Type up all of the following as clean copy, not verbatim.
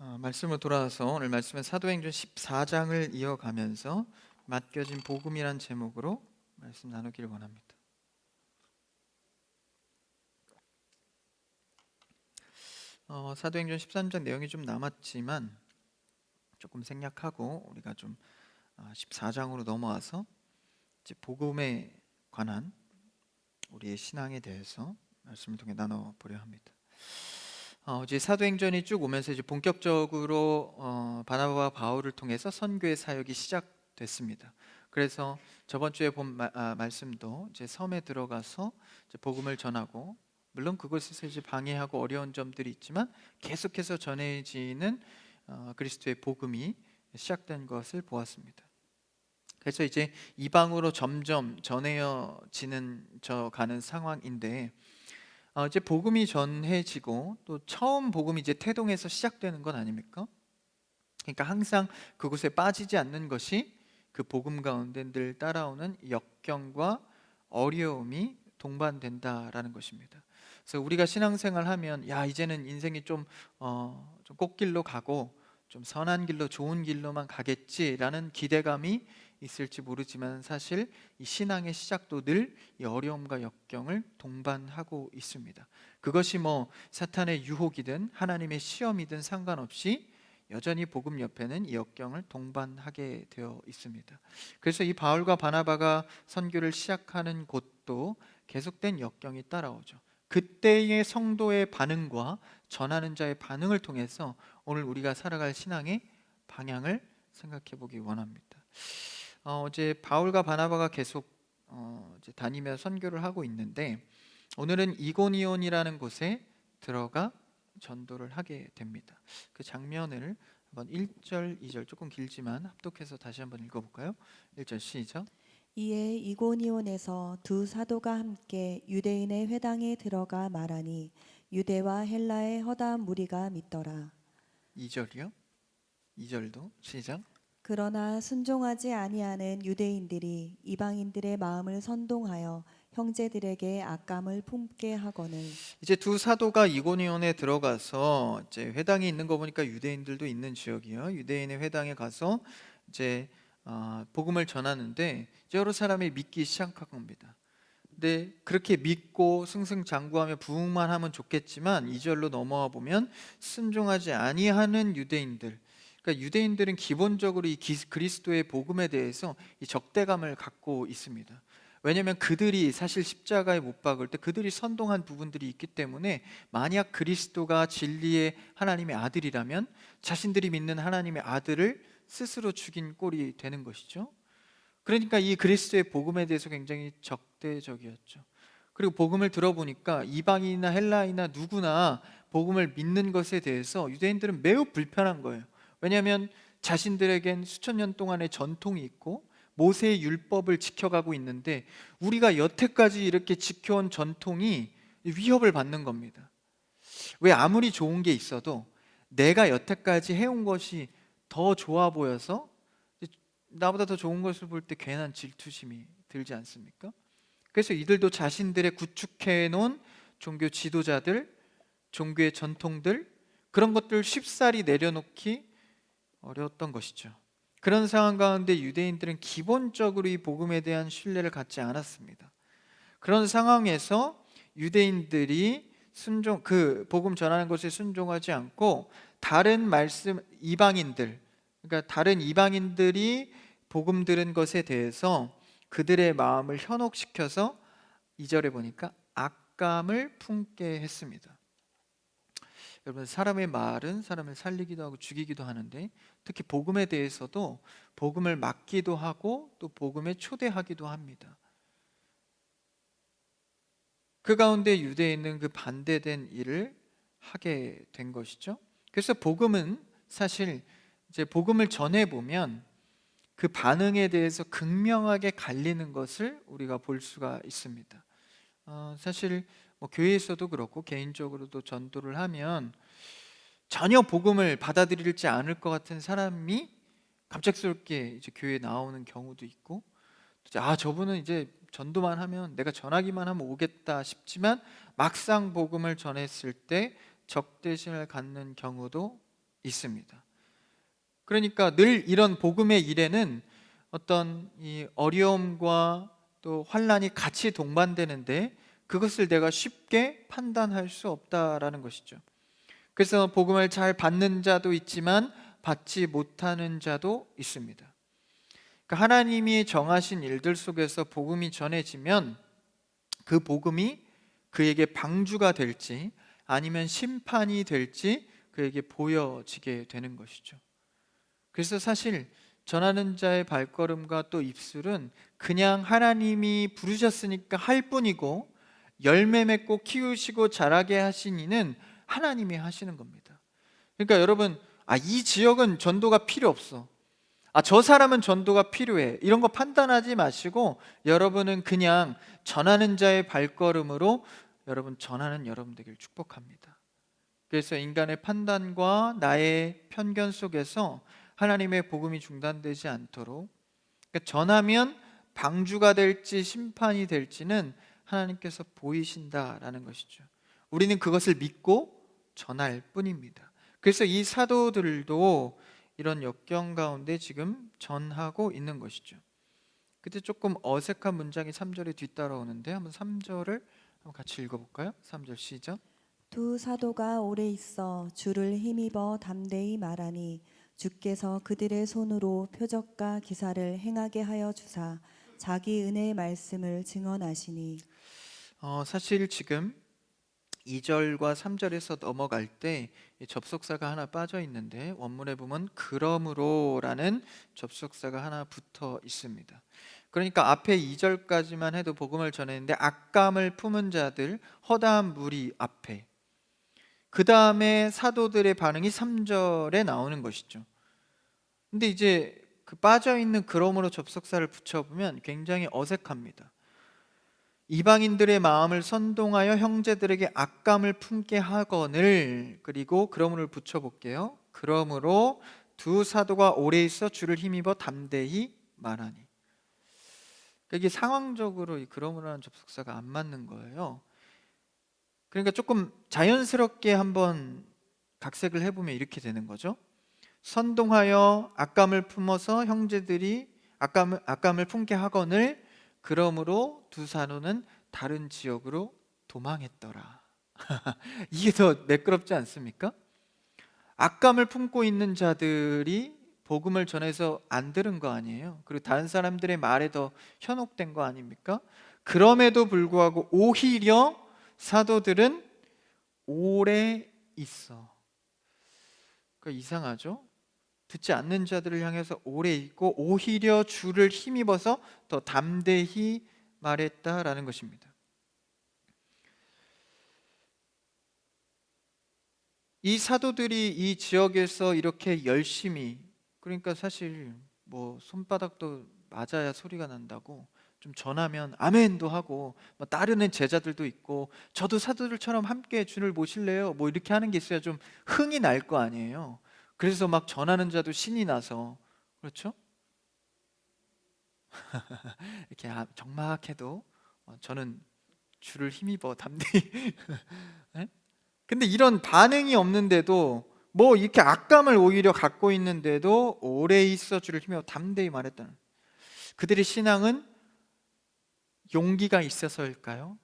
말씀으로 돌아와서 오늘 말씀은 사도행전 14장을 이어가면서 맡겨진 복음이란 제목으로 말씀 나누기를 원합니다. 사도행전 13장 내용이 좀 남았지만 조금 생략하고 우리가 좀 14장으로 넘어와서 이제 복음에 관한 우리의 신앙에 대해서 말씀을 통해 나눠보려 합니다. 이제 사도행전이 쭉 오면서 이제 본격적으로 바나바와 바울을 통해서 선교의 사역이 시작됐습니다. 그래서 저번 주에 본 말씀도 이제 섬에 들어가서 이제 복음을 전하고, 물론 그곳에서 이제 방해하고 어려운 점들이 있지만 계속해서 전해지는 그리스도의 복음이 시작된 것을 보았습니다. 그래서 이제 이방으로 점점 전해지는 가는 상황인데, 이제 복음이 전해지고 또 처음 복음이 이제 태동에서 시작되는 건 아닙니까? 그러니까 항상 그곳에 빠지지 않는 것이 그 복음 가운데 늘 따라오는 역경과 어려움이 동반된다라는 것입니다. 그래서 우리가 신앙생활하면 이제는 인생이 좀 꽃길로 가고 좀 선한 길로, 좋은 길로만 가겠지라는 기대감이 있을지 모르지만, 사실 이 신앙의 시작도 늘 이 어려움과 역경을 동반하고 있습니다. 그것이 사탄의 유혹이든 하나님의 시험이든 상관없이 여전히 복음 옆에는 이 역경을 동반하게 되어 있습니다. 그래서 이 바울과 바나바가 선교를 시작하는 곳도 계속된 역경이 따라오죠. 그때의 성도의 반응과 전하는 자의 반응을 통해서 오늘 우리가 살아갈 신앙의 방향을 생각해 보기 원합니다. 어제 바울과 바나바가 계속 이제 다니며 선교를 하고 있는데, 오늘은 이고니온이라는 곳에 들어가 전도를 하게 됩니다. 그 장면을 한번 1절, 2절 조금 길지만 합독해서 다시 한번 읽어볼까요? 1절 시작. 이에 이고니온에서 두 사도가 함께 유대인의 회당에 들어가 말하니 유대와 헬라의 허다한 무리가 믿더라. 2절이요? 2절도 시작. 그러나 순종하지 아니하는 유대인들이 이방인들의 마음을 선동하여 형제들에게 악감을 품게 하거늘. 이제 두 사도가 이고니온에 들어가서 이제 회당이 있는 거 보니까 유대인들도 있는 지역이요. 유대인의 회당에 가서 이제 복음을 전하는데 이제 여러 사람이 믿기 시작한 겁니다. 근데 그렇게 믿고 승승장구하며 부흥만 하면 좋겠지만, 2절로 넘어와 보면 순종하지 아니하는 유대인들, 그러니까 유대인들은 기본적으로 이 그리스도의 복음에 대해서 이 적대감을 갖고 있습니다. 왜냐하면 그들이 사실 십자가에 못 박을 때 그들이 선동한 부분들이 있기 때문에, 만약 그리스도가 진리의 하나님의 아들이라면 자신들이 믿는 하나님의 아들을 스스로 죽인 꼴이 되는 것이죠. 그러니까 이 그리스도의 복음에 대해서 굉장히 적대적이었죠. 그리고 복음을 들어보니까 이방인이나 헬라인이나 누구나 복음을 믿는 것에 대해서 유대인들은 매우 불편한 거예요. 왜냐하면 자신들에겐 수천 년 동안의 전통이 있고 모세의 율법을 지켜가고 있는데, 우리가 여태까지 이렇게 지켜온 전통이 위협을 받는 겁니다. 왜 아무리 좋은 게 있어도 내가 여태까지 해온 것이 더 좋아 보여서 나보다 더 좋은 것을 볼 때 괜한 질투심이 들지 않습니까? 그래서 이들도 자신들의 구축해 놓은 종교 지도자들, 종교의 전통들, 그런 것들을 쉽사리 내려놓기 어려웠던 것이죠. 그런 상황 가운데 유대인들은 기본적으로 이 복음에 대한 신뢰를 갖지 않았습니다. 그런 상황에서 유대인들이 그 복음 전하는 것에 순종하지 않고 다른 말씀, 이방인들, 그러니까 다른 이방인들이 복음 들은 것에 대해서 그들의 마음을 현혹시켜서 2절에 보니까 악감을 품게 했습니다. 여러분, 사람의 말은 사람을 살리기도 하고 죽이기도 하는데, 특히 복음에 대해서도 복음을 막기도 하고 또 복음에 초대하기도 합니다. 그 가운데 유대인은 그 반대된 일을 하게 된 것이죠. 그래서 복음은 사실 이제 복음을 전해 보면 그 반응에 대해서 극명하게 갈리는 것을 우리가 볼 수가 있습니다. 사실 교회에서도 그렇고 개인적으로도 전도를 하면 전혀 복음을 받아들일지 않을 것 같은 사람이 갑작스럽게 이제 교회에 나오는 경우도 있고, 저분은 이제 전도만 하면, 내가 전하기만 하면 오겠다 싶지만 막상 복음을 전했을 때 적대심을 갖는 경우도 있습니다. 그러니까 늘 이런 복음의 일에는 어떤 이 어려움과 또 환난이 같이 동반되는데 그것을 내가 쉽게 판단할 수 없다라는 것이죠. 그래서 복음을 잘 받는 자도 있지만 받지 못하는 자도 있습니다. 그러니까 하나님이 정하신 일들 속에서 복음이 전해지면 그 복음이 그에게 방주가 될지 아니면 심판이 될지 그에게 보여지게 되는 것이죠. 그래서 사실 전하는 자의 발걸음과 또 입술은 그냥 하나님이 부르셨으니까 할 뿐이고, 열매 맺고 키우시고 자라게 하신 이는 하나님이 하시는 겁니다. 그러니까 여러분, 이 지역은 전도가 필요 없어, 저 사람은 전도가 필요해, 이런 거 판단하지 마시고 여러분은 그냥 전하는 자의 발걸음으로 여러분 전하는 여러분 되기를 축복합니다. 그래서 인간의 판단과 나의 편견 속에서 하나님의 복음이 중단되지 않도록, 그러니까 전하면 방주가 될지 심판이 될지는 하나님께서 보이신다라는 것이죠. 우리는 그것을 믿고 전할 뿐입니다. 그래서 이 사도들도 이런 역경 가운데 지금 전하고 있는 것이죠. 그때 조금 어색한 문장이 3절에 뒤따라오는데 한번 3절을 한번 같이 읽어볼까요? 3절 시작. 두 사도가 오래 있어 주를 힘입어 담대히 말하니 주께서 그들의 손으로 표적과 기사를 행하게 하여 주사 자기 은혜의 말씀을 증언하시니. 사실 지금 2절과 3절에서 넘어갈 때 접속사가 하나 빠져 있는데 원문에 보면 그러므로라는 접속사가 하나 붙어 있습니다. 그러니까 앞에 2절까지만 해도 복음을 전했는데 악감을 품은 자들, 허다한 무리 앞에, 그 다음에 사도들의 반응이 3절에 나오는 것이죠. 근데 이제 그 빠져있는 그러므로 접속사를 붙여보면 굉장히 어색합니다. 이방인들의 마음을 선동하여 형제들에게 악감을 품게 하거늘, 그리고 그러므로를 붙여볼게요. 그러므로 두 사도가 오래 있어 주를 힘입어 담대히 말하니. 이게 상황적으로 이 그러므로라는 접속사가 안 맞는 거예요. 그러니까 조금 자연스럽게 한번 각색을 해보면 이렇게 되는 거죠. 선동하여 악감을 품어서 형제들이 악감을 품게 하거늘, 그러므로 두 사도는 다른 지역으로 도망했더라. 이게 더 매끄럽지 않습니까? 악감을 품고 있는 자들이 복음을 전해서 안 들은 거 아니에요. 그리고 다른 사람들의 말에 더 현혹된 거 아닙니까? 그럼에도 불구하고 오히려 사도들은 오래 있어. 그러니까 이상하죠? 듣지 않는 자들을 향해서 오래 있고 오히려 주를 힘입어서 더 담대히 말했다라는 것입니다. 이 사도들이 이 지역에서 이렇게 열심히, 그러니까 사실 뭐 손바닥도 맞아야 소리가 난다고 좀 전하면 아멘도 하고, 뭐 따르는 제자들도 있고, 저도 사도들처럼 함께 주를 모실래요? 뭐 이렇게 하는 게 있어야 좀 흥이 날 거 아니에요. 그래서 막 전하는 자도 신이 나서, 그렇죠? 이렇게 적막해도 저는 주를 힘입어 담대히 네? 근데 이런 반응이 없는데도, 뭐 이렇게 악감을 오히려 갖고 있는데도 오래 있어 주를 힘입어 담대히 말했다는, 그들의 신앙은 용기가 있어서일까요?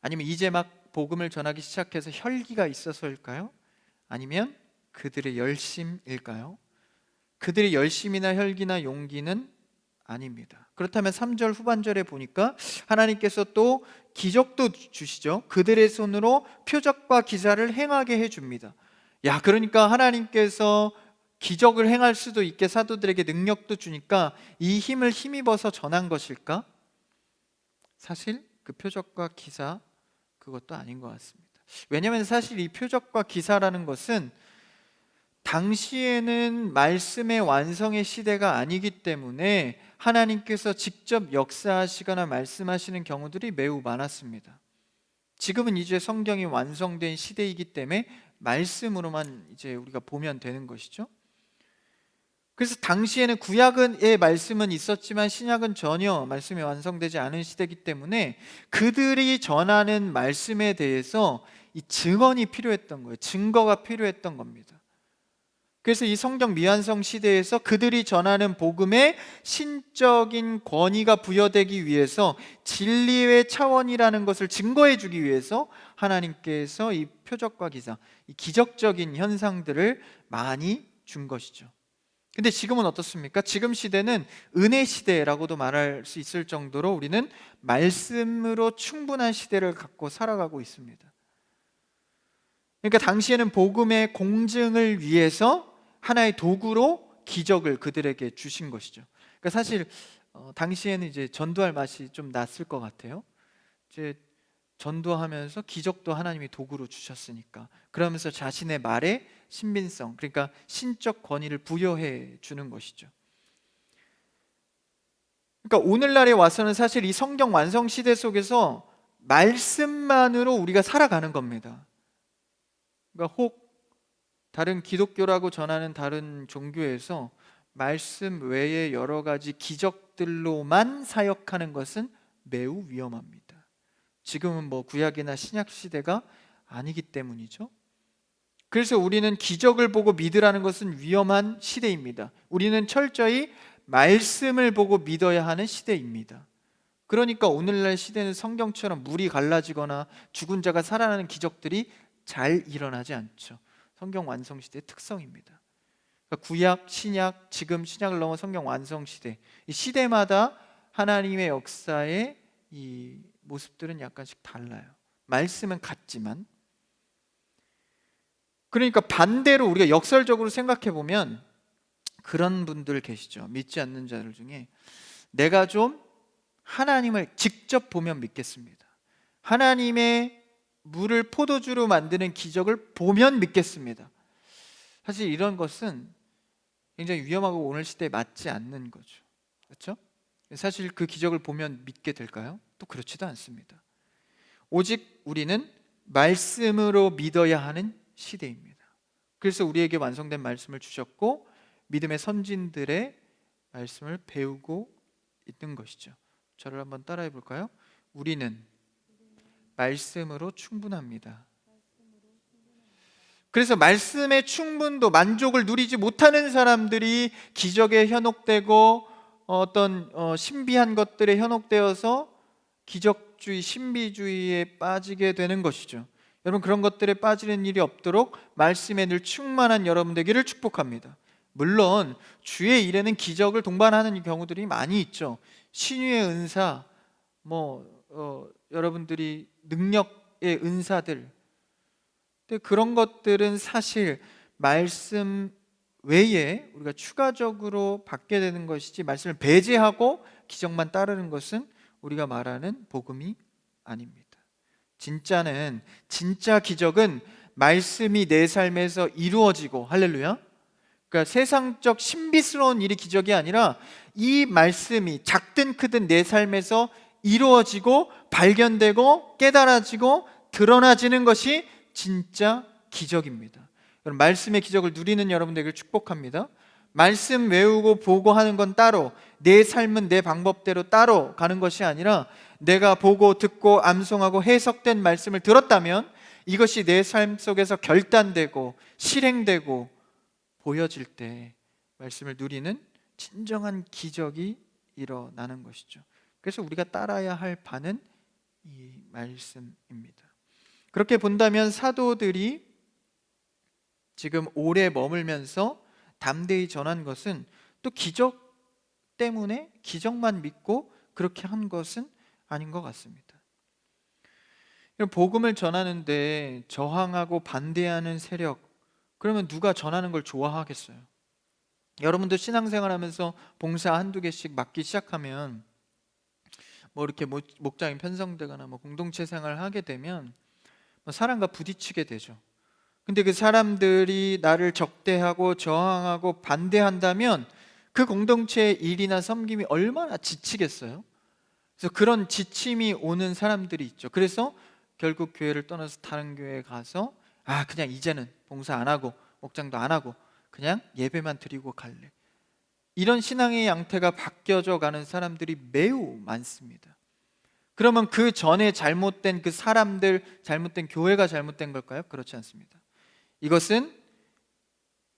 아니면 이제 막 복음을 전하기 시작해서 혈기가 있어서일까요? 아니면 그들의 열심일까요? 그들의 열심이나 혈기나 용기는 아닙니다. 그렇다면 3절 후반절에 보니까 하나님께서 또 기적도 주시죠. 그들의 손으로 표적과 기사를 행하게 해줍니다. 그러니까 하나님께서 기적을 행할 수도 있게 사도들에게 능력도 주니까 이 힘을 힘입어서 전한 것일까? 사실 그 표적과 기사, 그것도 아닌 것 같습니다. 왜냐하면 사실 이 표적과 기사라는 것은 당시에는 말씀의 완성의 시대가 아니기 때문에 하나님께서 직접 역사하시거나 말씀하시는 경우들이 매우 많았습니다. 지금은 이제 성경이 완성된 시대이기 때문에 말씀으로만 이제 우리가 보면 되는 것이죠. 그래서 당시에는 구약의 말씀은 있었지만 신약은 전혀 말씀이 완성되지 않은 시대이기 때문에 그들이 전하는 말씀에 대해서 이 증언이 필요했던 거예요. 증거가 필요했던 겁니다. 그래서 이 성경 미완성 시대에서 그들이 전하는 복음에 신적인 권위가 부여되기 위해서 진리의 차원이라는 것을 증거해 주기 위해서 하나님께서 이 표적과 기사, 이 기적적인 현상들을 많이 준 것이죠. 근데 지금은 어떻습니까? 지금 시대는 은혜 시대라고도 말할 수 있을 정도로 우리는 말씀으로 충분한 시대를 갖고 살아가고 있습니다. 그러니까 당시에는 복음의 공증을 위해서 하나의 도구로 기적을 그들에게 주신 것이죠. 그러니까 사실 당시에는 이제 전도할 맛이 좀 났을 것 같아요. 이제 전도하면서 기적도 하나님이 도구로 주셨으니까, 그러면서 자신의 말에 신빙성, 그러니까 신적 권위를 부여해 주는 것이죠. 그러니까 오늘날에 와서는 사실 이 성경 완성 시대 속에서 말씀만으로 우리가 살아가는 겁니다. 그러니까 혹 다른 기독교라고 전하는 다른 종교에서 말씀 외에 여러 가지 기적들로만 사역하는 것은 매우 위험합니다. 지금은 뭐 구약이나 신약 시대가 아니기 때문이죠. 그래서 우리는 기적을 보고 믿으라는 것은 위험한 시대입니다. 우리는 철저히 말씀을 보고 믿어야 하는 시대입니다. 그러니까 오늘날 시대는 성경처럼 물이 갈라지거나 죽은 자가 살아나는 기적들이 잘 일어나지 않죠. 성경 완성 시대의 특성입니다. 그러니까 구약, 신약, 지금 신약을 넘어 성경 완성 시대, 이 시대마다 하나님의 역사의 이 모습들은 약간씩 달라요. 말씀은 같지만. 그러니까 반대로 우리가 역설적으로 생각해 보면 그런 분들 계시죠. 믿지 않는 자들 중에 내가 좀 하나님을 직접 보면 믿겠습니다. 하나님의 물을 포도주로 만드는 기적을 보면 믿겠습니다. 사실 이런 것은 굉장히 위험하고 오늘 시대에 맞지 않는 거죠. 그렇죠? 사실 그 기적을 보면 믿게 될까요? 또 그렇지도 않습니다. 오직 우리는 말씀으로 믿어야 하는 시대입니다. 그래서 우리에게 완성된 말씀을 주셨고 믿음의 선진들의 말씀을 배우고 있는 것이죠. 저를 한번 따라해 볼까요? 우리는 말씀으로 충분합니다. 그래서 말씀의 충분도, 만족을 누리지 못하는 사람들이 기적에 현혹되고 어떤 신비한 것들에 현혹되어서 기적주의, 신비주의에 빠지게 되는 것이죠. 여러분, 그런 것들에 빠지는 일이 없도록 말씀에 늘 충만한 여러분 되기를 축복합니다. 물론 주의 일에는 기적을 동반하는 경우들이 많이 있죠. 신유의 은사, 여러분들이 능력의 은사들, 근데 그런 것들은 사실 말씀 외에 우리가 추가적으로 받게 되는 것이지, 말씀을 배제하고 기적만 따르는 것은 우리가 말하는 복음이 아닙니다. 진짜 기적은 말씀이 내 삶에서 이루어지고, 할렐루야, 그러니까 세상적 신비스러운 일이 기적이 아니라 이 말씀이 작든 크든 내 삶에서 이루어지고 발견되고 깨달아지고 드러나지는 것이 진짜 기적입니다. 여러분, 말씀의 기적을 누리는 여러분 되기를 축복합니다. 말씀 외우고 보고 하는 건 따로, 내 삶은 내 방법대로 따로 가는 것이 아니라 내가 보고 듣고 암송하고 해석된 말씀을 들었다면 이것이 내 삶 속에서 결단되고 실행되고 보여질 때 말씀을 누리는 진정한 기적이 일어나는 것이죠. 그래서 우리가 따라야 할 바는 이 말씀입니다. 그렇게 본다면 사도들이 지금 오래 머물면서 담대히 전한 것은 또 기적 때문에, 기적만 믿고 그렇게 한 것은 아닌 것 같습니다. 복음을 전하는데 저항하고 반대하는 세력, 그러면 누가 전하는 걸 좋아하겠어요? 여러분도 신앙생활 하면서 봉사 한두 개씩 맡기 시작하면 이렇게 목장이 편성되거나 공동체 생활을 하게 되면 사람과 부딪히게 되죠. 근데 그 사람들이 나를 적대하고 저항하고 반대한다면 그 공동체의 일이나 섬김이 얼마나 지치겠어요? 그래서 그런 지침이 오는 사람들이 있죠. 그래서 결국 교회를 떠나서 다른 교회에 가서 그냥 이제는 봉사 안 하고 목장도 안 하고 그냥 예배만 드리고 갈래, 이런 신앙의 양태가 바뀌어져 가는 사람들이 매우 많습니다. 그러면 그 전에 잘못된 그 사람들, 잘못된 교회가 잘못된 걸까요? 그렇지 않습니다. 이것은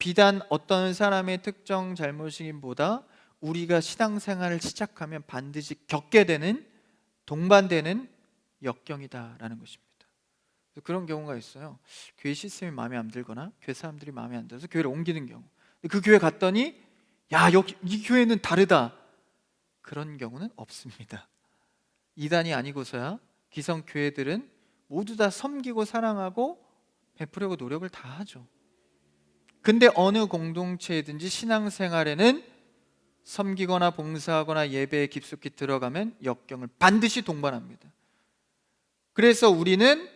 비단 어떤 사람의 특정 잘못이기보다 우리가 신앙생활을 시작하면 반드시 겪게 되는, 동반되는 역경이다라는 것입니다. 그런 경우가 있어요. 교회 시스템이 마음에 안 들거나 교회 사람들이 마음에 안 들어서 교회를 옮기는 경우, 그 교회 갔더니 야, 여기 이 교회는 다르다, 그런 경우는 없습니다. 이단이 아니고서야 기성 교회들은 모두 다 섬기고 사랑하고 베푸려고 노력을 다 하죠. 근데 어느 공동체든지 신앙생활에는 섬기거나 봉사하거나 예배에 깊숙이 들어가면 역경을 반드시 동반합니다. 그래서 우리는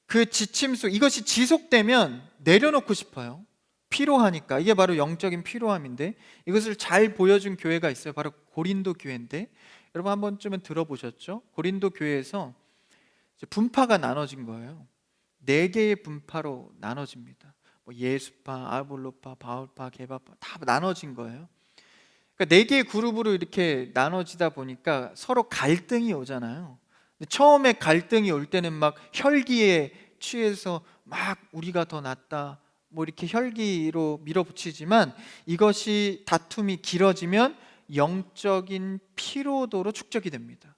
그 지침 속, 이것이 지속되면 내려놓고 싶어요. 피로하니까. 이게 바로 영적인 피로함인데, 이것을 잘 보여준 교회가 있어요. 바로 고린도 교회인데, 여러분 한 번쯤은 들어보셨죠? 고린도 교회에서 분파가 나눠진 거예요. 4개의 분파로 나눠집니다. 뭐 예수파, 아볼로파, 바울파, 게바파 다 나눠진 거예요. 그러니까 4개의 그룹으로 이렇게 나눠지다 보니까 서로 갈등이 오잖아요. 근데 처음에 갈등이 올 때는 막 혈기에 취해서 막 우리가 더 낫다, 뭐 이렇게 혈기로 밀어붙이지만, 이것이 다툼이 길어지면 영적인 피로도로 축적이 됩니다.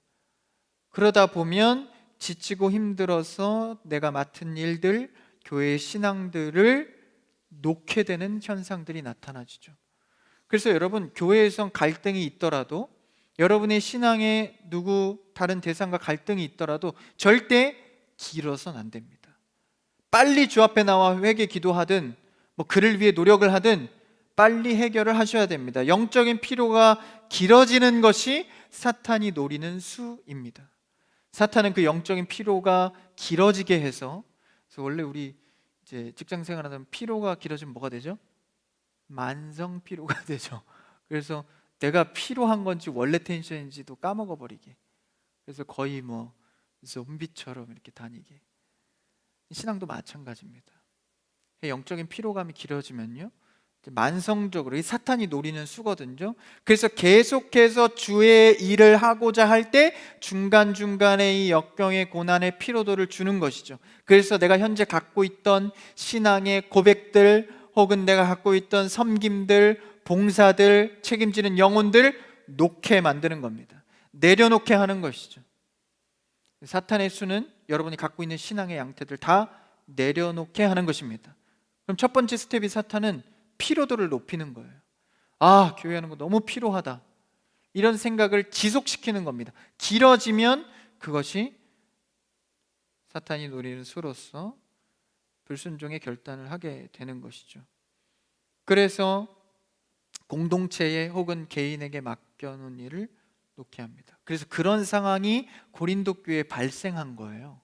그러다 보면 지치고 힘들어서 내가 맡은 일들, 교회의 신앙들을 놓게 되는 현상들이 나타나지죠. 그래서 여러분, 교회에선 갈등이 있더라도, 여러분의 신앙에 다른 대상과 갈등이 있더라도 절대 길어서는 안 됩니다. 빨리 주 앞에 나와 회개 기도하든 뭐 그를 위해 노력을 하든 빨리 해결을 하셔야 됩니다. 영적인 피로가 길어지는 것이 사탄이 노리는 수입니다. 사탄은 그 영적인 피로가 길어지게 해서, 그래서 원래 우리 이제 직장 생활하다 피로가 길어지면 뭐가 되죠? 만성 피로가 되죠. 그래서 내가 피로한 건지 원래 텐션인지도 까먹어 버리게, 그래서 거의 뭐 좀비처럼 이렇게 다니게. 신앙도 마찬가지입니다. 영적인 피로감이 길어지면요, 만성적으로 이 사탄이 노리는 수거든요. 그래서 계속해서 주의 일을 하고자 할 때 중간중간에 이 역경의 고난의 피로도를 주는 것이죠. 그래서 내가 현재 갖고 있던 신앙의 고백들, 혹은 내가 갖고 있던 섬김들, 봉사들, 책임지는 영혼들 놓게 만드는 겁니다. 내려놓게 하는 것이죠. 사탄의 수는 여러분이 갖고 있는 신앙의 양태들 다 내려놓게 하는 것입니다. 그럼 첫 번째 스텝이 사탄은 피로도를 높이는 거예요. 아, 교회 하는 거 너무 피로하다, 이런 생각을 지속시키는 겁니다. 길어지면 그것이 사탄이 노리는 수로서 불순종의 결단을 하게 되는 것이죠. 그래서 공동체에 혹은 개인에게 맡겨놓은 일을 놓게 합니다. 그래서 그런 상황이 고린도 교회에 발생한 거예요.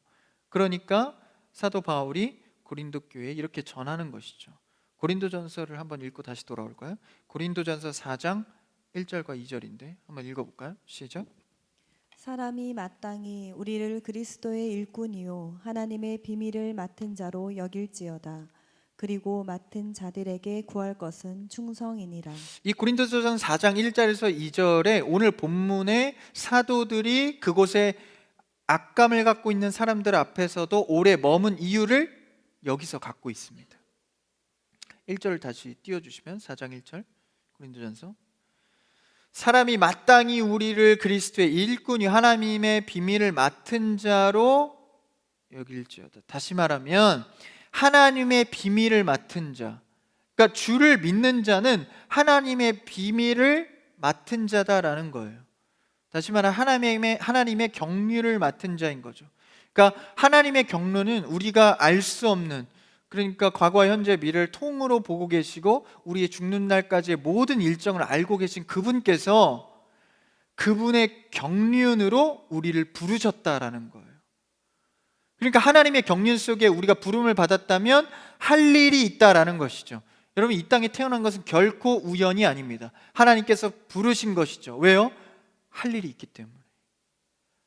그러니까 사도 바울이 고린도 교회에 이렇게 전하는 것이죠. 고린도전서를 한번 읽고 다시 돌아올까요? 고린도전서 4장 1절과 2절인데 한번 읽어볼까요? 시작. 사람이 마땅히 우리를 그리스도의 일꾼이요 하나님의 비밀을 맡은 자로 여길지어다. 그리고 맡은 자들에게 구할 것은 충성이니라. 이 고린도전서 4장 1절에서 2절에 오늘 본문의 사도들이 그곳에 악감을 갖고 있는 사람들 앞에서도 오래 머문 이유를 여기서 갖고 있습니다. 1절 다시 띄워주시면, 4장 1절 고린도전서. 사람이 마땅히 우리를 그리스도의 일꾼이 하나님의 비밀을 맡은 자로 여길지어다. 다시 말하면 하나님의 비밀을 맡은 자, 그러니까 주를 믿는 자는 하나님의 비밀을 맡은 자다라는 거예요. 다시 말하면 하나님의 경륜을 맡은 자인 거죠. 그러니까 하나님의 경륜은 우리가 알 수 없는, 그러니까 과거, 현재, 미래를 통으로 보고 계시고 우리의 죽는 날까지의 모든 일정을 알고 계신 그분께서 그분의 경륜으로 우리를 부르셨다라는 거예요. 그러니까 하나님의 경륜 속에 우리가 부름을 받았다면 할 일이 있다라는 것이죠. 여러분, 이 땅에 태어난 것은 결코 우연이 아닙니다. 하나님께서 부르신 것이죠. 왜요? 할 일이 있기 때문에.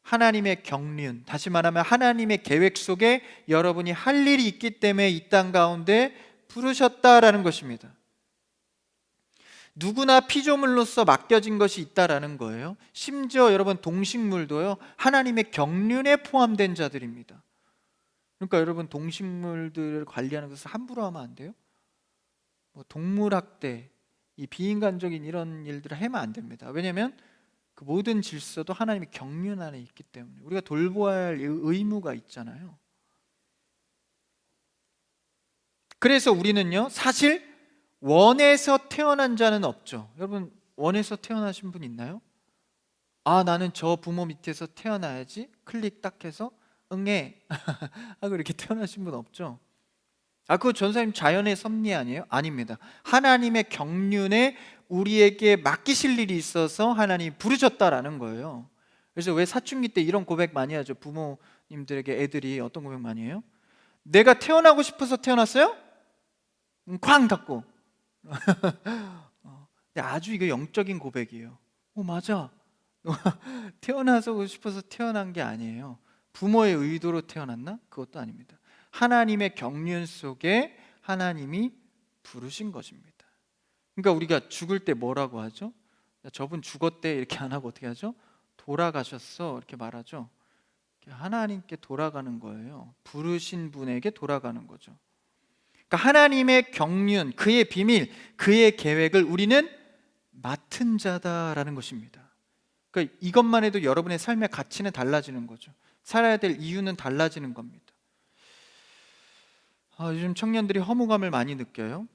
하나님의 경륜, 다시 말하면 하나님의 계획 속에 여러분이 할 일이 있기 때문에 이 땅 가운데 부르셨다라는 것입니다. 누구나 피조물로서 맡겨진 것이 있다라는 거예요. 심지어 여러분, 동식물도요, 하나님의 경륜에 포함된 자들입니다. 그러니까 여러분, 동식물들을 관리하는 것을 함부로 하면 안 돼요. 뭐 동물학대, 이 비인간적인 이런 일들을 하면 안 됩니다. 왜냐하면 그 모든 질서도 하나님의 경륜 안에 있기 때문에 우리가 돌보아야 할 의무가 있잖아요. 그래서 우리는요, 사실 원에서 태어난 자는 없죠. 여러분, 원에서 태어나신 분 있나요? 아, 나는 저 부모 밑에서 태어나야지. 클릭 딱 해서 응애 하고 이렇게 태어나신 분 없죠. 아, 그거 전사님 자연의 섭리 아니에요? 아닙니다. 하나님의 경륜에 우리에게 맡기실 일이 있어서 하나님이 부르셨다라는 거예요. 그래서 왜 사춘기 때 이런 고백 많이 하죠? 부모님들에게 애들이 어떤 고백 많이 해요? 내가 태어나고 싶어서 태어났어요? 쾅 닫고. 근데 아주 이거 영적인 고백이에요. 맞아. 태어나서 싶어서 태어난 게 아니에요. 부모의 의도로 태어났나? 그것도 아닙니다. 하나님의 경륜 속에 하나님이 부르신 것입니다. 그러니까 우리가 죽을 때 뭐라고 하죠? 저분 죽었대 이렇게 안 하고 어떻게 하죠? 돌아가셨어 이렇게 말하죠. 하나님께 돌아가는 거예요. 부르신 분에게 돌아가는 거죠. 그러니까 하나님의 경륜, 그의 비밀, 그의 계획을 우리는 맡은 자다라는 것입니다. 그러니까 이것만 해도 여러분의 삶의 가치는 달라지는 거죠. 살아야 될 이유는 달라지는 겁니다. 요즘 청년들이 허무감을 많이 느껴요.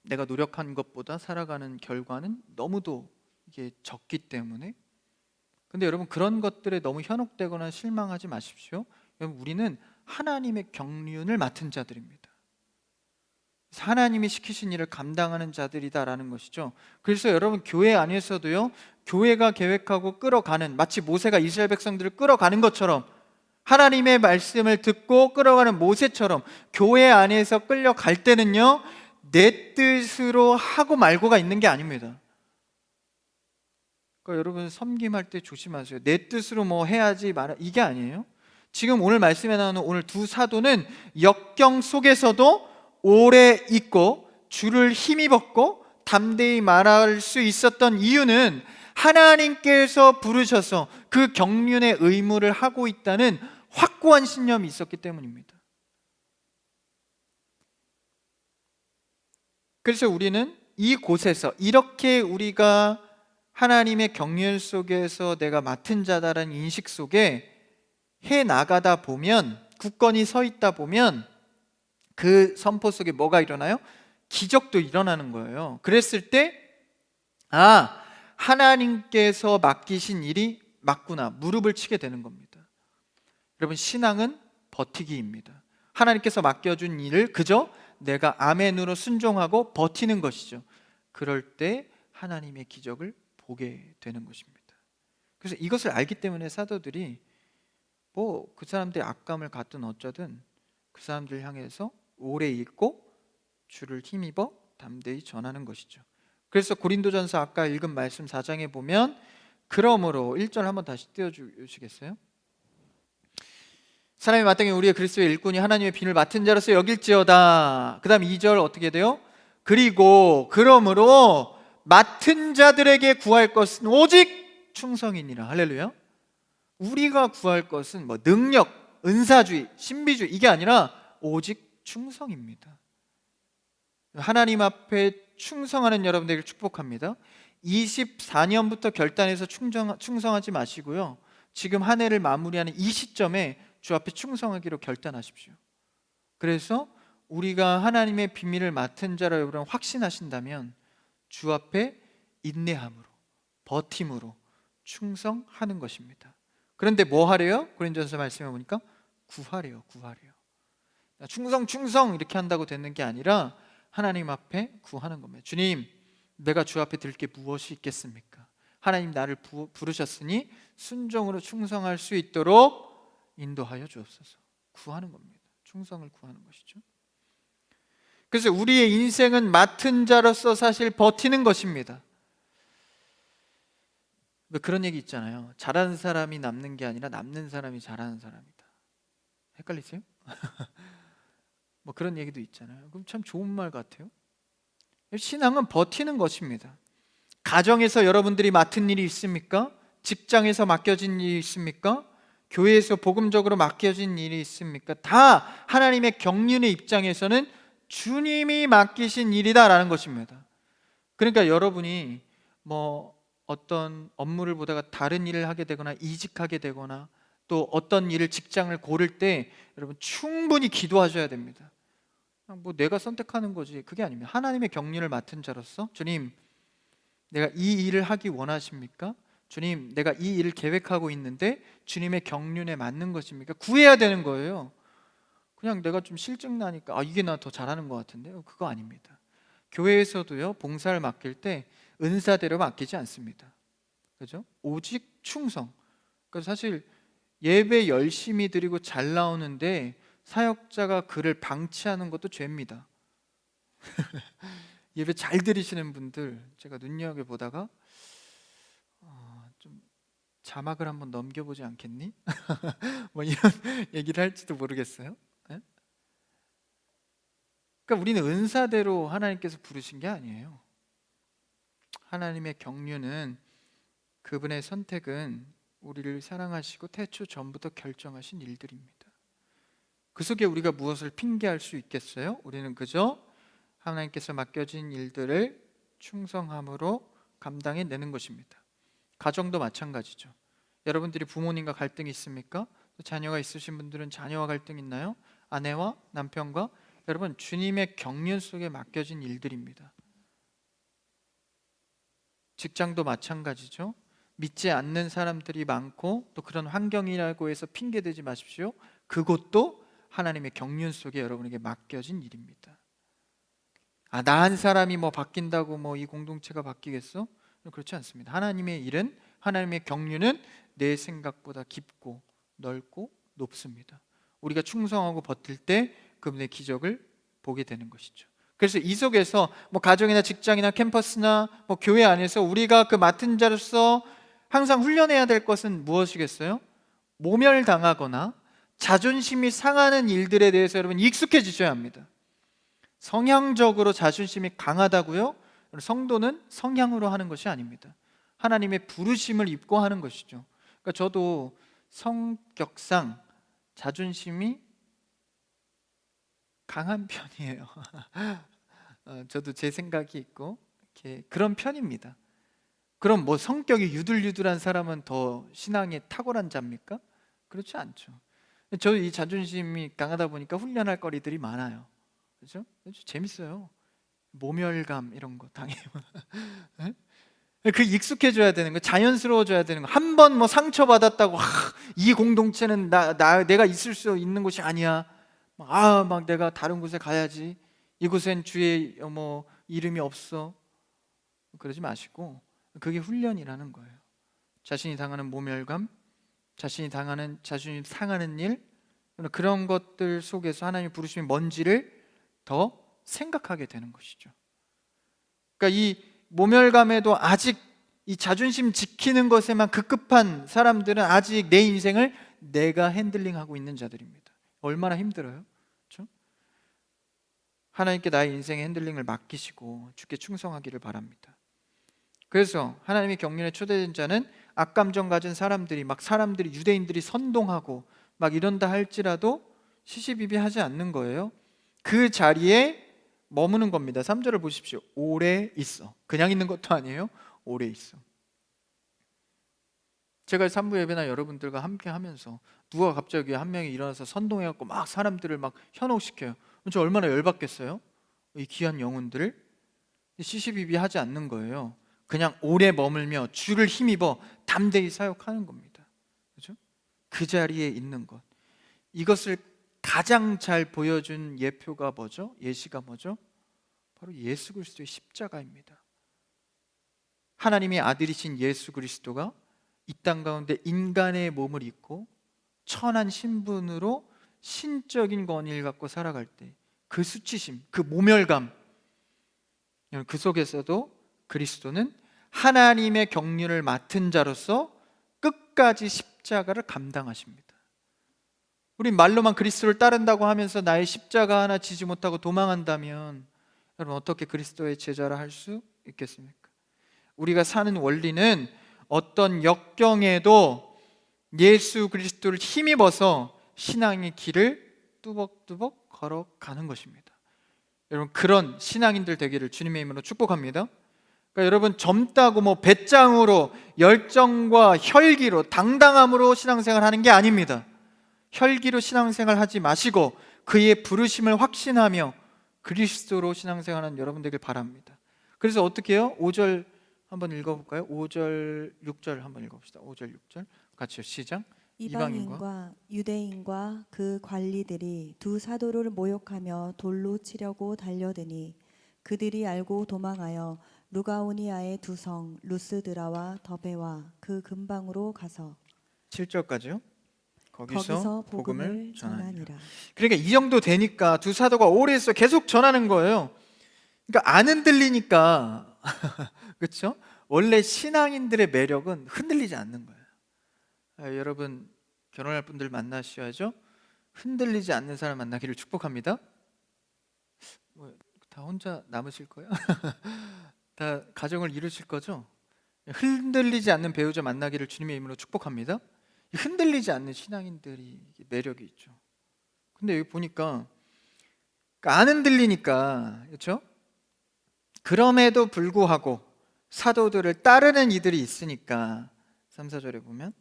내가 노력한 것보다 살아가는 결과는 너무도 이게 적기 때문에. 근데 여러분, 그런 것들에 너무 현혹되거나 실망하지 마십시오. 여러분, 우리는 하나님의 경륜을 맡은 자들입니다. 하나님이 시키신 일을 감당하는 자들이다라는 것이죠. 그래서 여러분, 교회 안에서도요, 교회가 계획하고 끌어가는, 마치 모세가 이스라엘 백성들을 끌어가는 것처럼 하나님의 말씀을 듣고 끌어가는 모세처럼 교회 안에서 끌려갈 때는요, 내 뜻으로 하고 말고가 있는 게 아닙니다. 그러니까 여러분, 섬김할 때 조심하세요. 내 뜻으로 뭐 해야지 말아, 이게 아니에요. 지금 오늘 말씀에 나오는 오늘 두 사도는 역경 속에서도 오래 있고 주를 힘입었고 담대히 말할 수 있었던 이유는 하나님께서 부르셔서 그 경륜의 의무를 하고 있다는 확고한 신념이 있었기 때문입니다. 그래서 우리는 이곳에서 이렇게 우리가 하나님의 경륜 속에서 내가 맡은 자다라는 인식 속에 해 나가다 보면, 굳건히 서 있다 보면 그 선포 속에 뭐가 일어나요? 기적도 일어나는 거예요. 그랬을 때 하나님께서 맡기신 일이 맞구나, 무릎을 치게 되는 겁니다. 여러분, 신앙은 버티기입니다. 하나님께서 맡겨준 일을 그저 내가 아멘으로 순종하고 버티는 것이죠. 그럴 때 하나님의 기적을 보게 되는 것입니다. 그래서 이것을 알기 때문에 사도들이 뭐 그 사람들이 악감을 갖든 어쩌든 그 사람들 향해서 오래 있고 주를 힘입어 담대히 전하는 것이죠. 그래서 고린도전서 아까 읽은 말씀 4장에 보면, 그러므로 1절 한번 다시 띄워주시겠어요? 사람이 마땅히 우리의 그리스도의 일꾼이 하나님의 빈을 맡은 자로서 여길지어다. 그 다음 2절 어떻게 돼요? 그리고 그러므로 맡은 자들에게 구할 것은 오직 충성이니라. 할렐루야. 우리가 구할 것은 뭐 능력, 은사주의, 신비주의, 이게 아니라 오직 충성입니다. 하나님 앞에 충성하는 여러분들에게 축복합니다. 24년부터 결단해서 충성하지 마시고요, 지금 한 해를 마무리하는 이 시점에 주 앞에 충성하기로 결단하십시오. 그래서 우리가 하나님의 비밀을 맡은 자로 여러분 확신하신다면 주 앞에 인내함으로, 버팀으로 충성하는 것입니다. 그런데 뭐 하래요? 고린도전서 말씀해 보니까 구하래요. 충성 이렇게 한다고 되는 게 아니라 하나님 앞에 구하는 겁니다. 주님, 내가 주 앞에 드릴 게 무엇이 있겠습니까? 하나님, 나를 부르셨으니 순종으로 충성할 수 있도록 인도하여 주옵소서. 구하는 겁니다. 충성을 구하는 것이죠. 그래서 우리의 인생은 맡은 자로서 사실 버티는 것입니다. 그런 얘기 있잖아요. 잘하는 사람이 남는 게 아니라 남는 사람이 잘하는 사람이다. 헷갈리세요? 뭐 그런 얘기도 있잖아요. 그럼 참 좋은 말 같아요. 신앙은 버티는 것입니다. 가정에서 여러분들이 맡은 일이 있습니까? 직장에서 맡겨진 일이 있습니까? 교회에서 복음적으로 맡겨진 일이 있습니까? 다 하나님의 경륜의 입장에서는 주님이 맡기신 일이다라는 것입니다. 그러니까 여러분이 뭐 어떤 업무를 보다가 다른 일을 하게 되거나 이직하게 되거나 또 어떤 일을 직장을 고를 때 여러분 충분히 기도하셔야 됩니다. 그냥 뭐 내가 선택하는 거지 그게 아닙니다. 하나님의 경륜을 맡은 자로서 주님, 내가 이 일을 하기 원하십니까? 주님, 내가 이 일을 계획하고 있는데 주님의 경륜에 맞는 것입니까? 구해야 되는 거예요. 그냥 내가 좀 실증 나니까 이게 나 더 잘하는 것 같은데 그거 아닙니다. 교회에서도요, 봉사를 맡길 때 은사대로 맡기지 않습니다. 그죠? 오직 충성. 그러니까 사실 예배 열심히 드리고 잘 나오는데 사역자가 그를 방치하는 것도 죄입니다. 예배 잘 드리시는 분들 제가 눈여겨보다가 좀 자막을 한번 넘겨보지 않겠니? 뭐 이런 얘기를 할지도 모르겠어요. 예? 그러니까 우리는 은사대로 하나님께서 부르신 게 아니에요. 하나님의 경륜은, 그분의 선택은 우리를 사랑하시고 태초 전부터 결정하신 일들입니다. 그 속에 우리가 무엇을 핑계할 수 있겠어요? 우리는 그저 하나님께서 맡겨진 일들을 충성함으로 감당해내는 것입니다. 가정도 마찬가지죠. 여러분들이 부모님과 갈등이 있습니까? 또 자녀가 있으신 분들은 자녀와 갈등 있나요? 아내와 남편과? 여러분, 주님의 경륜 속에 맡겨진 일들입니다. 직장도 마찬가지죠. 믿지 않는 사람들이 많고 또 그런 환경이라고 해서 핑계대지 마십시오. 그것도 하나님의 경륜 속에 여러분에게 맡겨진 일입니다. 나 한 사람이 뭐 바뀐다고 뭐 이 공동체가 바뀌겠어? 그렇지 않습니다. 하나님의 일은, 하나님의 경륜은 내 생각보다 깊고 넓고 높습니다. 우리가 충성하고 버틸 때 그분의 기적을 보게 되는 것이죠. 그래서 이 속에서 뭐 가정이나 직장이나 캠퍼스나 뭐 교회 안에서 우리가 그 맡은 자로서 항상 훈련해야 될 것은 무엇이겠어요? 모멸당하거나 자존심이 상하는 일들에 대해서 여러분 익숙해지셔야 합니다. 성향적으로 자존심이 강하다고요? 성도는 성향으로 하는 것이 아닙니다. 하나님의 부르심을 입고 하는 것이죠. 그러니까 저도 성격상 자존심이 강한 편이에요. 저도 제 생각이 있고 이렇게 그런 편입니다. 그럼 뭐 성격이 유들유들한 사람은 더 신앙에 탁월한 자입니까? 그렇지 않죠. 저 이 자존심이 강하다 보니까 훈련할 거리들이 많아요. 그렇죠? 재밌어요. 모멸감 이런 거 당해요. 그 익숙해져야 되는 거, 자연스러워져야 되는 거. 한 번 뭐 상처 받았다고 이 공동체는 내가 있을 수 있는 곳이 아니야. 막 내가 다른 곳에 가야지. 이곳엔 주의 뭐 이름이 없어. 그러지 마시고 그게 훈련이라는 거예요. 자신이 당하는 모멸감, 자신이 상하는 일, 그런 것들 속에서 하나님의 부르심이 뭔지를 더 생각하게 되는 것이죠. 그러니까 이 모멸감에도 아직 이 자존심 지키는 것에만 급급한 사람들은 아직 내 인생을 내가 핸들링하고 있는 자들입니다. 얼마나 힘들어요, 그렇죠? 하나님께 나의 인생의 핸들링을 맡기시고 주께 충성하기를 바랍니다. 그래서 하나님의 경륜에 초대된 자는 악감정 가진 사람들이 유대인들이 선동하고 막 이런다 할지라도 시시비비하지 않는 거예요. 그 자리에 머무는 겁니다. 3절을 보십시오. 오래 있어. 그냥 있는 것도 아니에요. 오래 있어. 제가 3부 예배나 여러분들과 함께 하면서 누가 갑자기 한 명이 일어나서 선동해갖고 막 사람들을 막 현혹시켜요. 저 얼마나 열받겠어요? 이 귀한 영혼들을. 시시비비하지 않는 거예요. 그냥 오래 머물며 주를 힘입어 담대히 사역하는 겁니다. 그렇죠? 그 자리에 있는 것. 이것을 가장 잘 보여준 예표가 뭐죠? 예시가 뭐죠? 바로 예수 그리스도의 십자가입니다. 하나님의 아들이신 예수 그리스도가 이 땅 가운데 인간의 몸을 입고 천한 신분으로 신적인 권위를 갖고 살아갈 때 그 수치심, 그 모멸감, 그 속에서도 그리스도는 하나님의 경륜을 맡은 자로서 끝까지 십자가를 감당하십니다. 우리 말로만 그리스도를 따른다고 하면서 나의 십자가 하나 지지 못하고 도망한다면 여러분 어떻게 그리스도의 제자라 할 수 있겠습니까? 우리가 사는 원리는 어떤 역경에도 예수 그리스도를 힘입어서 신앙의 길을 뚜벅뚜벅 걸어가는 것입니다. 여러분 그런 신앙인들 되기를 주님의 이름으로 축복합니다. 그러니까 여러분 젊다고 뭐 배짱으로 열정과 혈기로 당당함으로 신앙생활 하는 게 아닙니다. 혈기로 신앙생활 하지 마시고 그의 부르심을 확신하며 그리스도로 신앙생활하는 여러분 되길 바랍니다. 그래서 어떻게 해요? 5절 한번 읽어볼까요? 5절 6절 한번 읽어봅시다. 5절 6절 같이요. 시작. 이방인과 유대인과 그 관리들이 두 사도를 모욕하며 돌로 치려고 달려드니 그들이 알고 도망하여 루가오니아의 두 성 루스드라와 더베와 그 근방으로 가서 7절까지요. 거기서 복음을 전하니라. 전하니라. 그러니까 이 정도 되니까 두 사도가 오래 있어 계속 전하는 거예요. 그러니까 안 흔들리니까 그렇죠? 원래 신앙인들의 매력은 흔들리지 않는 거예요. 여러분 결혼할 분들 만나셔야죠. 흔들리지 않는 사람 만나기를 축복합니다. 다 혼자 남으실 거예요? 다 가정을 이루실 거죠? 흔들리지 않는 배우자 만나기를 주님의 이름으로 축복합니다. 흔들리지 않는 신앙인들이 매력이 있죠. 근데 여기 보니까 안 흔들리니까 그렇죠? 그럼에도 불구하고 사도들을 따르는 이들이 있으니까 3, 4절에 보면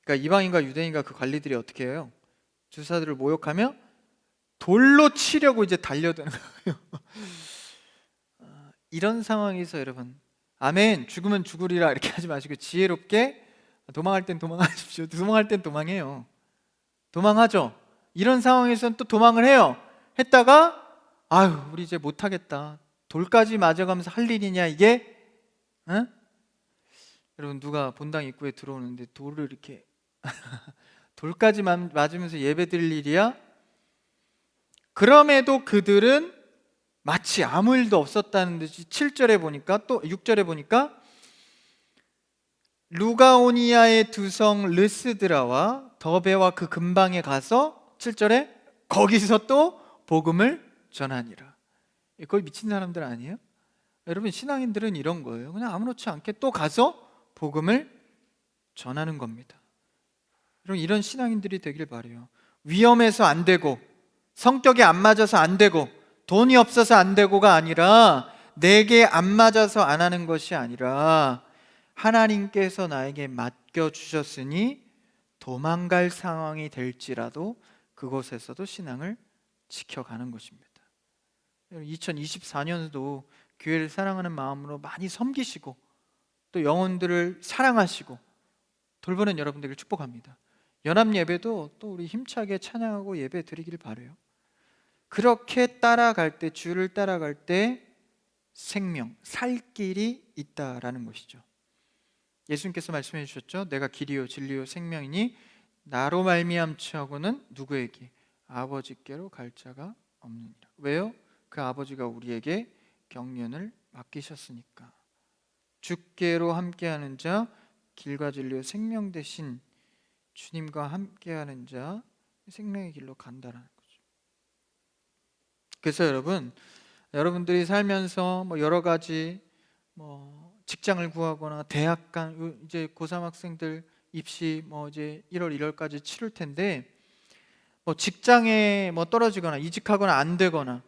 그러니까 이방인과 유대인과 그 관리들이 어떻게 해요? 주사들을 모욕하며 돌로 치려고 이제 달려드는 거예요. 이런 상황에서 여러분 아멘 죽으면 죽으리라 이렇게 하지 마시고 지혜롭게 도망할 땐 도망하십시오. 도망할 땐 도망해요. 도망하죠. 이런 상황에서는 또 도망을 해요. 했다가 아유 우리 이제 못하겠다. 돌까지 맞아가면서 할 일이냐 이게? 응? 여러분 누가 본당 입구에 들어오는데 돌을 이렇게 돌까지 맞으면서 예배 드릴 일이야? 그럼에도 그들은 마치 아무 일도 없었다는 듯이 7절에 보니까 또 6절에 보니까 루가오니아의 두 성 르스드라와 더베와 그 근방에 가서 7절에 거기서 또 복음을 전하니라. 거의 미친 사람들 아니에요? 여러분 신앙인들은 이런 거예요. 그냥 아무렇지 않게 또 가서 복음을 전하는 겁니다. 여러분 이런 신앙인들이 되길 바래요. 위험해서 안 되고 성격이 안 맞아서 안 되고 돈이 없어서 안 되고가 아니라 내게 안 맞아서 안 하는 것이 아니라 하나님께서 나에게 맡겨주셨으니 도망갈 상황이 될지라도 그곳에서도 신앙을 지켜가는 것입니다. 2024년도 교회를 사랑하는 마음으로 많이 섬기시고 또 영혼들을 사랑하시고 돌보는 여러분들을 축복합니다. 연합 예배도 또 우리 힘차게 찬양하고 예배 드리길 바라요. 그렇게 따라갈 때 주를 따라갈 때 생명, 살 길이 있다라는 것이죠. 예수님께서 말씀해 주셨죠. 내가 길이요 진리요 생명이니 나로 말미암지 하고는 누구에게? 아버지께로 갈 자가 없느니라. 왜요? 그 아버지가 우리에게 경륜을 맡기셨으니까. 주께로 함께하는 자 길과 진리요 생명 되신 주님과 함께하는 자 생명의 길로 간다라는 거죠. 그래서 여러분들이 살면서 뭐 여러 가지 뭐 직장을 구하거나 대학 간 이제 고3 학생들 입시 뭐 이제 1월 1월까지 치를 텐데 뭐 직장에 뭐 떨어지거나 이직하거나 안 되거나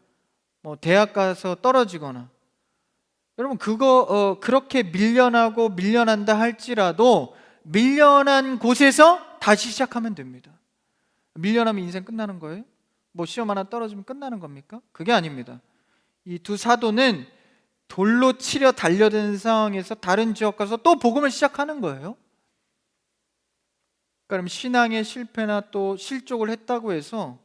뭐 대학 가서 떨어지거나 여러분 그거 그렇게 밀려나고 밀려난다 할지라도 밀려난 곳에서 다시 시작하면 됩니다. 밀려나면 인생 끝나는 거예요? 뭐 시험 하나 떨어지면 끝나는 겁니까? 그게 아닙니다. 이 두 사도는 돌로 치려 달려드는 상황에서 다른 지역 가서 또 복음을 시작하는 거예요. 그럼 신앙의 실패나 또 실족을 했다고 해서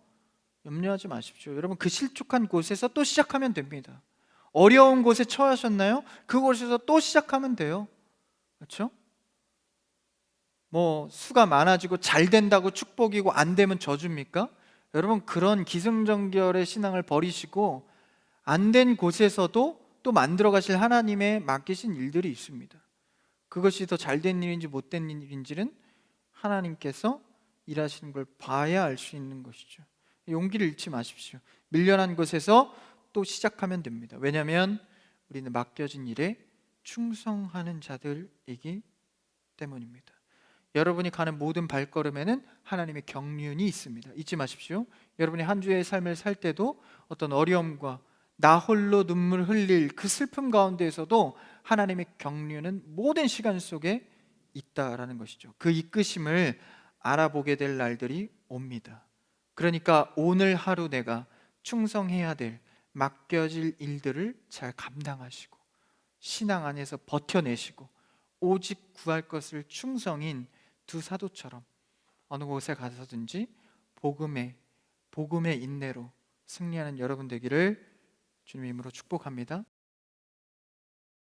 염려하지 마십시오. 여러분 그 실족한 곳에서 또 시작하면 됩니다. 어려운 곳에 처하셨나요? 그곳에서 또 시작하면 돼요. 그렇죠? 뭐 수가 많아지고 잘 된다고 축복이고 안 되면 저주입니까? 여러분 그런 기승전결의 신앙을 버리시고 안 된 곳에서도 또 만들어 가실 하나님의 맡기신 일들이 있습니다. 그것이 더 잘된 일인지 못된 일인지는 하나님께서 일하시는 걸 봐야 알 수 있는 것이죠. 용기를 잃지 마십시오. 밀려난 곳에서 또 시작하면 됩니다. 왜냐하면 우리는 맡겨진 일에 충성하는 자들이기 때문입니다. 여러분이 가는 모든 발걸음에는 하나님의 경륜이 있습니다. 잊지 마십시오. 여러분이 한 주의 삶을 살 때도 어떤 어려움과 나 홀로 눈물 흘릴 그 슬픔 가운데에서도 하나님의 경륜은 모든 시간 속에 있다라는 것이죠. 그 이끄심을 알아보게 될 날들이 옵니다. 그러니까 오늘 하루 내가 충성해야 될 맡겨질 일들을 잘 감당하시고 신앙 안에서 버텨내시고 오직 구할 것을 충성인 두 사도처럼 어느 곳에 가서든지 복음의 인내로 승리하는 여러분 되기를 주님의 이름으로 축복합니다.